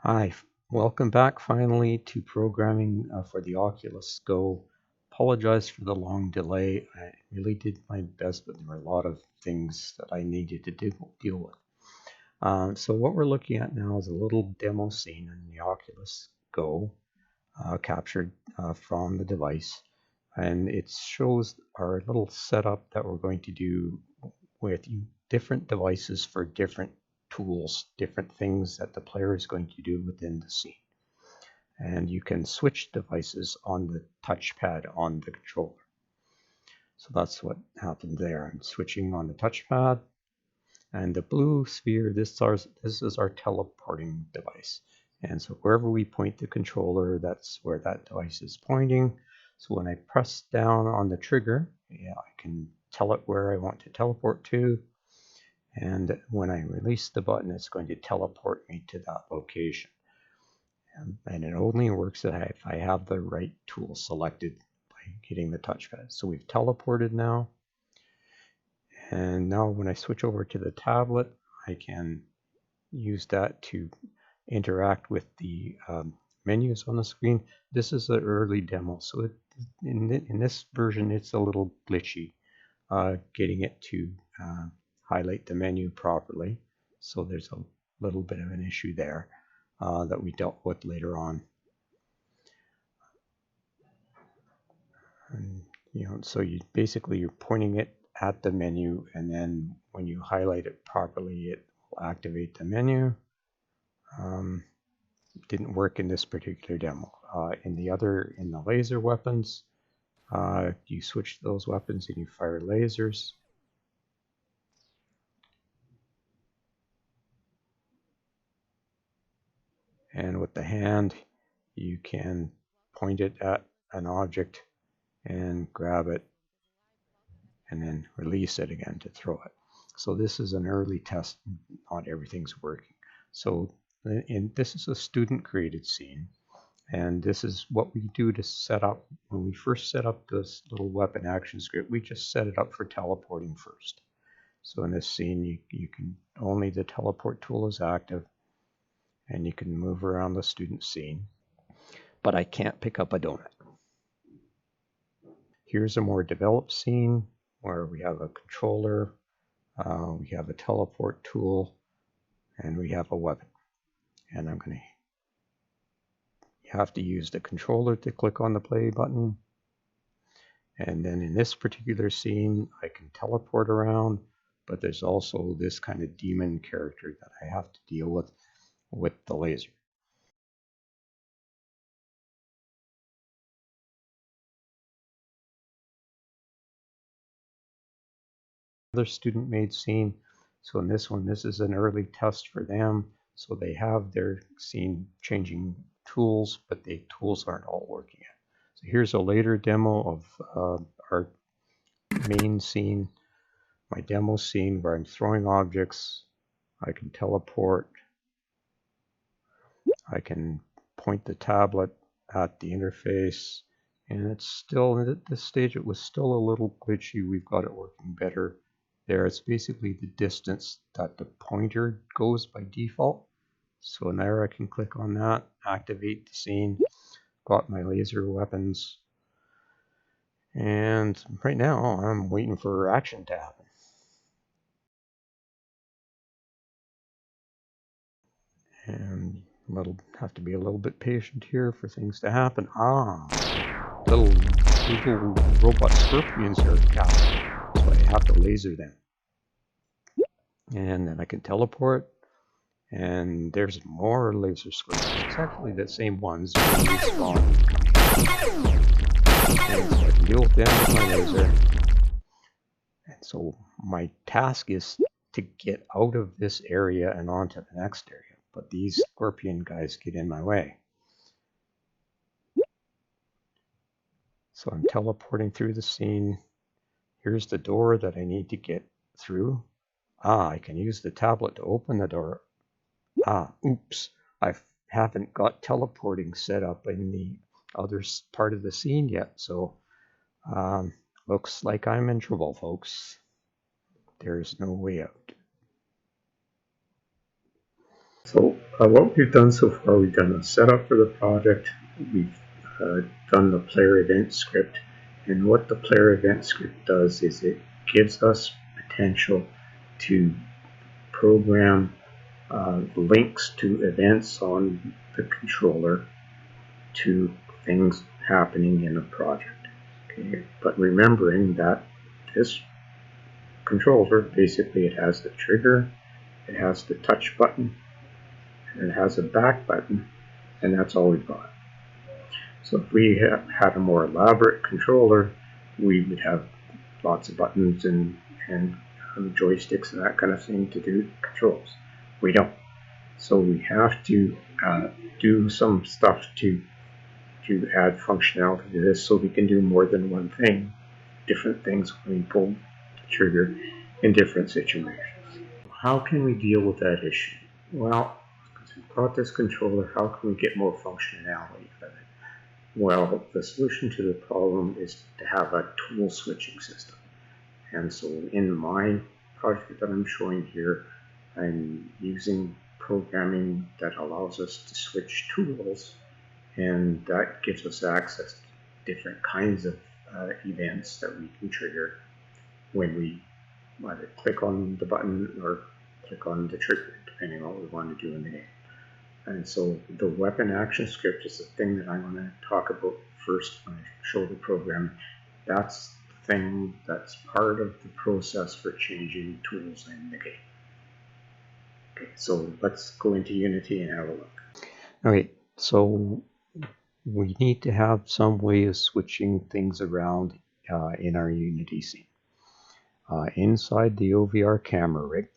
Hi, welcome back finally to programming for the Oculus Go. Apologize for the long delay. I really did my best, but there were a lot of things that I needed to deal with. So what we're looking at now is a little demo scene in the Oculus Go captured from the device. And it shows our little setup that we're going to do with different devices for different tools, different things that the player is going to do within the scene. And you can switch devices on the touchpad on the controller. So that's what happened there. I'm switching on the touchpad, and the blue sphere, this is our teleporting device. And so wherever we point the controller, that's where that device is pointing. So when I press down on the trigger, I can tell it where I want to teleport to. And when I release the button, it's going to teleport me to that location. And it only works if I have the right tool selected by hitting the touchpad. So we've teleported now. And now when I switch over to the tablet, I can use that to interact with the menus on the screen. This is an early demo, so in this version it's a little glitchy getting it to highlight the menu properly. So there's a little bit of an issue there that we dealt with later on. And, so you're pointing it at the menu, and then when you highlight it properly, it will activate the menu. It didn't work in this particular demo. In the laser weapons, you switch those weapons and you fire lasers. And with the hand, you can point it at an object and grab it and then release it again to throw it. So this is an early test. Not everything's working. So this is a student created scene, and this is what we do to set up. When we first set up this little weapon action script, we just set it up for teleporting first. So in this scene, only the teleport tool is active, and you can move around the student scene. But I can't pick up a donut. Here's a more developed scene where we have a controller, we have a teleport tool, and we have a weapon. And you have to use the controller to click on the play button. And then in this particular scene, I can teleport around, but there's also this kind of demon character that I have to deal with the laser. Another student-made scene. So in this one, this is an early test for them. So they have their scene changing tools, but the tools aren't all working yet. So here's a later demo of our main scene, my demo scene where I'm throwing objects. I can teleport. I can point the tablet at the interface, and it's still, at this stage, it was still a little glitchy. We've got it working better. There, it's basically the distance that the pointer goes by default. So now I can click on that, activate the scene, got my laser weapons, and right now I'm waiting for action to happen. And have to be a little bit patient here for things to happen. Little robot scorpions are captured, so I have to laser them. And then I can teleport, and there's more laser scorpions. It's actually the same ones. Really strong. And so I can deal with them with my laser. And so my task is to get out of this area and onto the next area. But these scorpion guys get in my way. So I'm teleporting through the scene. Here's the door that I need to get through. I can use the tablet to open the door. Oops. I haven't got teleporting set up in the other part of the scene yet. So looks like I'm in trouble, folks. There's no way out. So What we've done so far, we've done a setup for the project, we've done the player event script, and what the player event script does is it gives us potential to program links to events on the controller to things happening in a project. Okay? But remembering that this controller, basically it has the trigger, it has the touch button, and it has a back button, and that's all we've got. So if we had a more elaborate controller, we would have lots of buttons and joysticks and that kind of thing to do controls. We don't. So we have to do some stuff to add functionality to this so we can do more than one thing, different things when we pull the trigger in different situations. How can we deal with that issue? Well, because we've got this controller, how can we get more functionality out of it? Well, the solution to the problem is to have a tool switching system. And so in my project that I'm showing here, I'm using programming that allows us to switch tools, and that gives us access to different kinds of events that we can trigger when we either click on the button or click on the trigger, depending on what we want to do in the game. And so the weapon action script is the thing that I'm going to talk about first when I show the program. That's the thing that's part of the process for changing tools in the game. Okay, so let's go into Unity and have a look. Okay, so we need to have some way of switching things around in our Unity scene. Inside the OVR camera rig,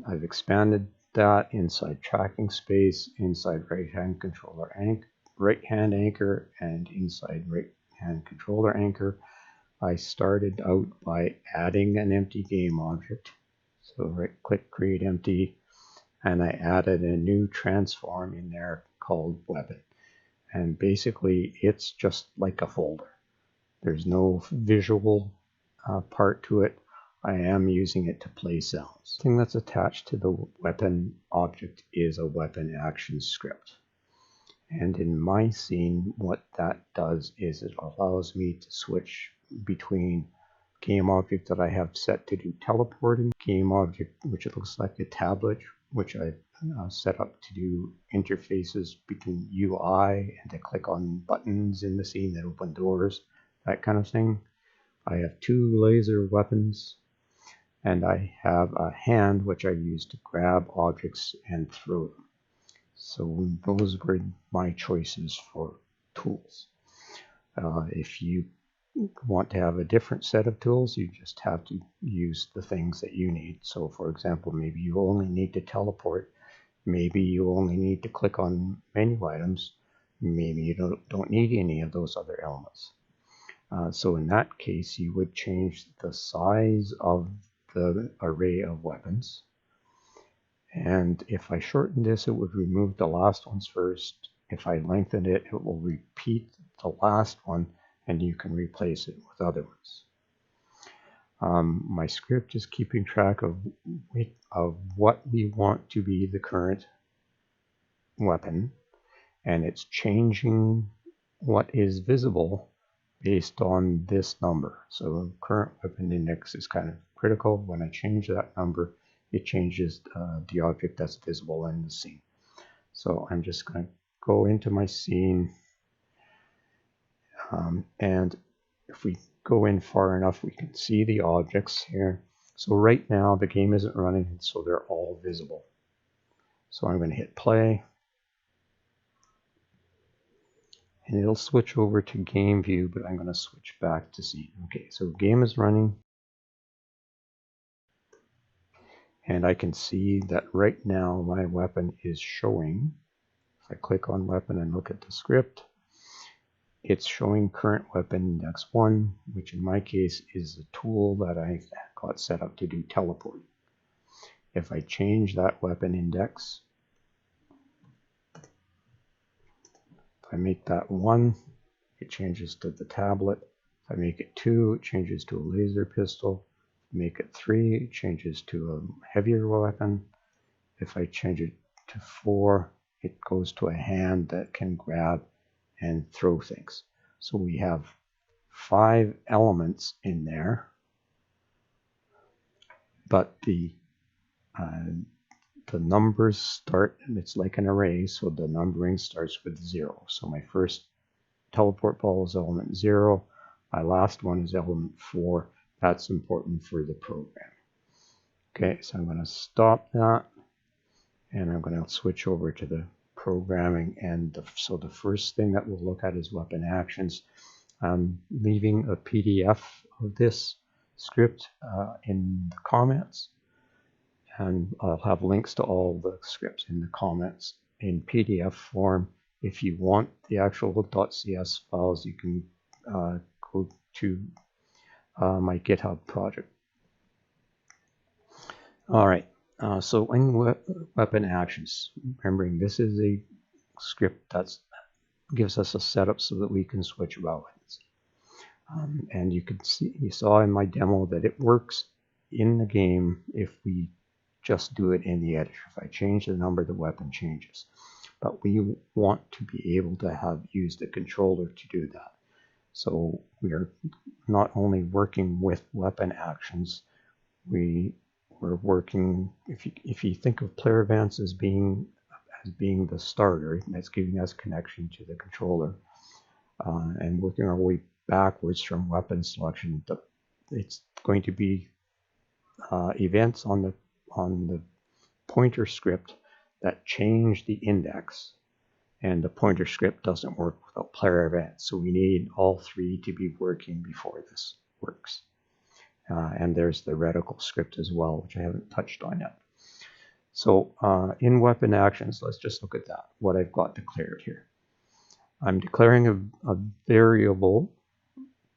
I've expanded that inside tracking space, inside right-hand controller right-hand anchor, and inside right-hand controller anchor. I started out by adding an empty game object. So right-click, create empty, and I added a new transform in there called weapon. And basically, it's just like a folder. There's no visual part to it. I am using it to play sounds. The thing that's attached to the weapon object is a weapon action script. And in my scene, what that does is it allows me to switch between game object that I have set to do teleporting, game object which it looks like a tablet, which I've set up to do interfaces between UI and to click on buttons in the scene that open doors, that kind of thing. I have two laser weapons, and I have a hand which I use to grab objects and throw them. So those were my choices for tools. If you want to have a different set of tools, you just have to use the things that you need. So for example, maybe you only need to teleport, maybe you only need to click on menu items, maybe you don't need any of those other elements. So in that case, you would change the size of the array of weapons. And if I shorten this, it would remove the last ones first. If I lengthen it, it will repeat the last one, and you can replace it with other ones. My script is keeping track of what we want to be the current weapon, and it's changing what is visible based on this number. So current weapon index is kind of critical. When I change that number, it changes the object that's visible in the scene. So I'm just going to go into my scene, and if we go in far enough, we can see the objects here. So right now the game isn't running, so they're all visible. So I'm going to hit play, and it'll switch over to game view, but I'm going to switch back to scene. Okay, so game is running, and I can see that right now my weapon is showing. If I click on weapon and look at the script, it's showing current weapon index 1, which in my case is a tool that I got set up to do teleporting. If I change that weapon index, if I make that 1, it changes to the tablet. If I make it 2, it changes to a laser pistol. If I make it 3, it changes to a heavier weapon. if I change it to 4, it goes to a hand that can grab and throw things. So we have 5 elements in there, but the numbers start, and it's like an array, so the numbering starts with 0. So my first teleport ball is element 0. My last one is element 4. That's important for the program. Okay, so I'm going to stop that, and I'm going to switch over to the programming. And so the first thing that we'll look at is weapon actions. I'm leaving a PDF of this script in the comments, and I'll have links to all the scripts in the comments in PDF form. If you want the actual .cs files, you can go to my GitHub project. All right, so in weapon actions, remembering this is a script that gives us a setup so that we can switch weapons. And you saw in my demo that it works in the game if we just do it in the editor. If I change the number, the weapon changes. But we want to be able to use the controller to do that. So we are not only working with weapon actions, we're working, if you think of player events as being the starter, that's giving us connection to the controller, and working our way backwards from weapon selection, it's going to be events on the pointer script that change the index, and the pointer script doesn't work without player events. So we need all 3 to be working before this works. And there's the reticle script as well, which I haven't touched on yet. So in weapon actions, let's just look at that, what I've got declared here. I'm declaring a variable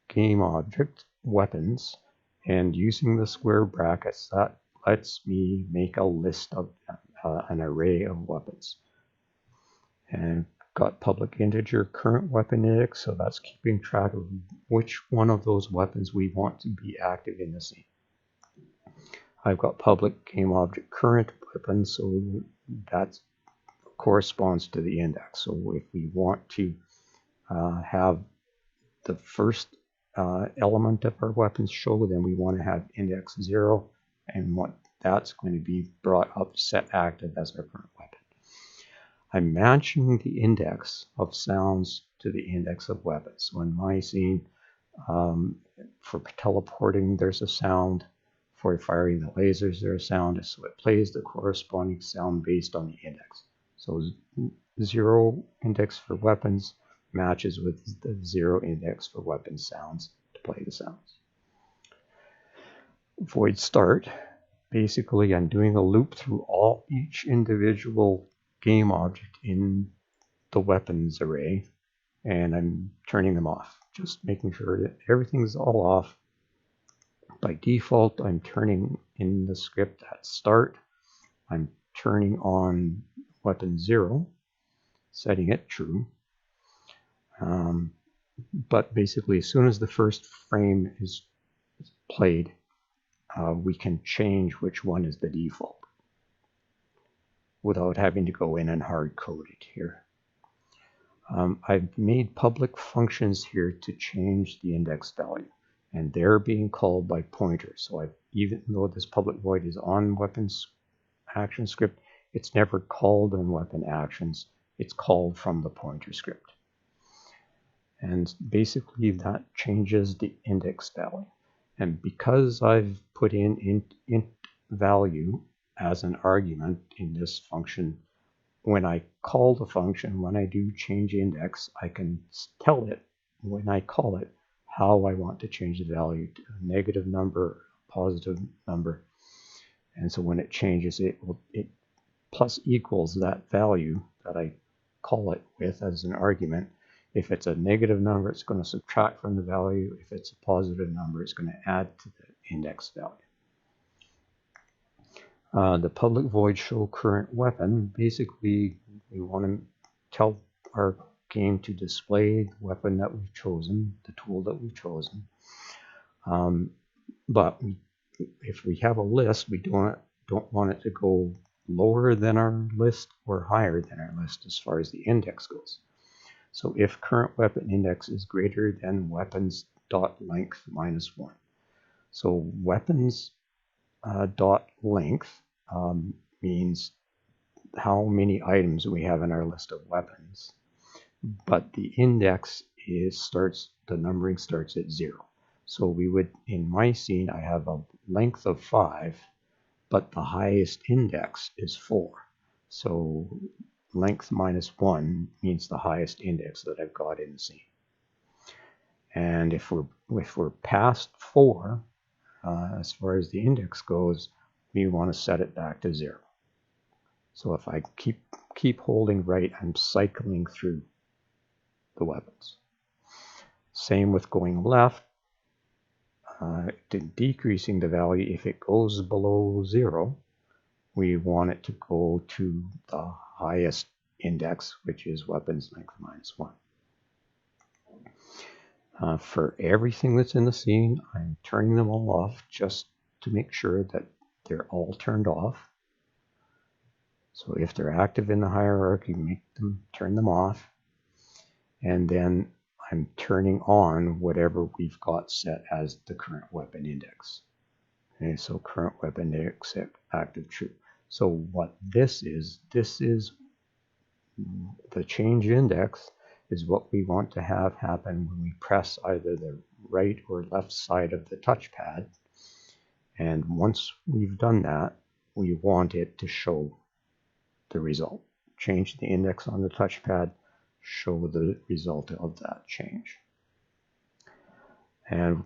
game object, weapons, and using the square brackets, that lets me make a list of an array of weapons. And got public integer current weapon index, so that's keeping track of which one of those weapons we want to be active in the scene. I've got public game object current weapon, so that corresponds to the index. So if we want to have the first element of our weapons show, then we want to have index 0, and that's going to be brought up set active as our current weapon. I'm matching the index of sounds to the index of weapons. So in my scene, for teleporting, there's a sound. For firing the lasers, there's a sound. So it plays the corresponding sound based on the index. So 0 index for weapons matches with the 0 index for weapon sounds to play the sounds. Void start. Basically, I'm doing a loop through each individual game object in the weapons array, and I'm turning them off, just making sure that everything's all off. By default, I'm turning in the script at start, I'm turning on weapon 0, setting it true. But basically, as soon as the first frame is played, we can change which one is the default without having to go in and hard code it here. I've made public functions here to change the index value, and they're being called by pointers. So even though this public void is on weapons action script, it's never called in weapon actions. It's called from the pointer script. And basically that changes the index value. And because I've put in int value as an argument in this function, when I call the function, when I do change index, I can tell it when I call it how I want to change the value to a negative number, positive number. And so when it changes, it plus equals that value that I call it with as an argument. If it's a negative number, it's going to subtract from the value. If it's a positive number, it's going to add to the index value. The public void show current weapon, basically we want to tell our game to display the weapon that we've chosen, the tool that we've chosen. But if we have a list, we don't want it to go lower than our list or higher than our list as far as the index goes. So if current weapon index is greater than weapons dot length minus 1. So weapons dot length means how many items we have in our list of weapons, but the index the numbering starts at 0. So we would, in my scene, I have a length of 5, but the highest index is 4. So length minus 1 means the highest index that I've got in the scene. And if we're past 4, as far as the index goes, we want to set it back to 0. So if I keep holding right, I'm cycling through the weapons. Same with going left, decreasing the value. If it goes below 0, we want it to go to the highest index, which is weapons length minus 1. For everything that's in the scene, I'm turning them all off just to make sure that they're all turned off. So if they're active in the hierarchy, turn them off. And then I'm turning on whatever we've got set as the current weapon index. Okay, so current weapon index active true. So what this is the change index is what we want to have happen when we press either the right or left side of the touchpad. And once we've done that, we want it to show the result. Change the index on the touchpad, show the result of that change. And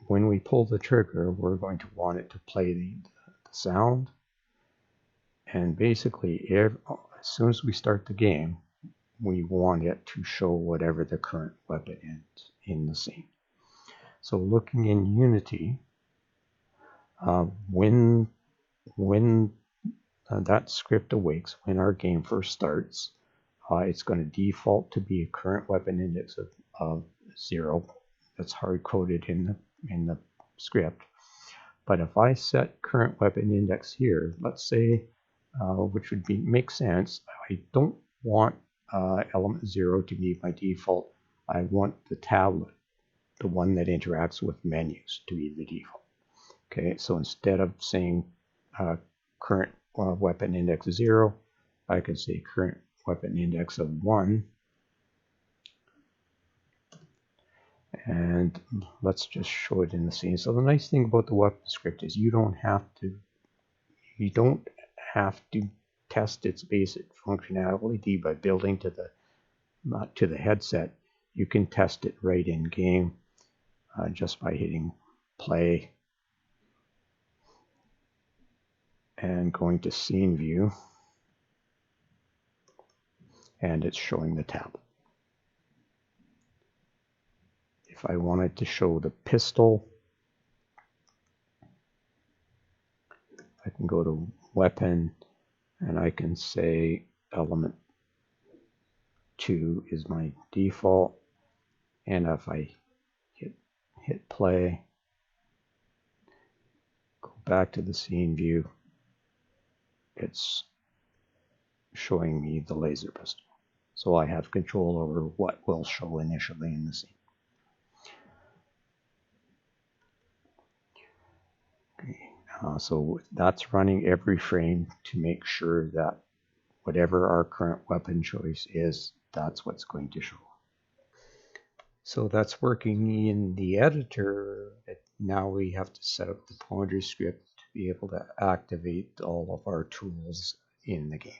when we pull the trigger, we're going to want it to play the sound. And basically, as soon as we start the game, we want it to show whatever the current weapon is in the scene. So looking in Unity, when that script awakes, when our game first starts, it's going to default to be a current weapon index of 0. That's hard-coded in the script. But if I set current weapon index here, let's say, which would make sense, I don't want element 0 to be my default. I want the tablet, the one that interacts with menus, to be the default. Okay, so instead of saying current weapon index 0, I could say current weapon index of 1. And let's just show it in the scene. So the nice thing about the weapon script is you don't have to test its basic functionality by building to the headset. You can test it right in game just by hitting play and going to scene view, and it's showing the tablet. If I wanted to show the pistol, I can go to weapon and I can say element 2 is my default, and if I hit play, go back to the scene view, it's showing me the laser pistol. So I have control over what will show initially in the scene. Okay, so that's running every frame to make sure that whatever our current weapon choice is, that's what's going to show. So that's working in the editor. Now we have to set up the pointer script to be able to activate all of our tools in the game.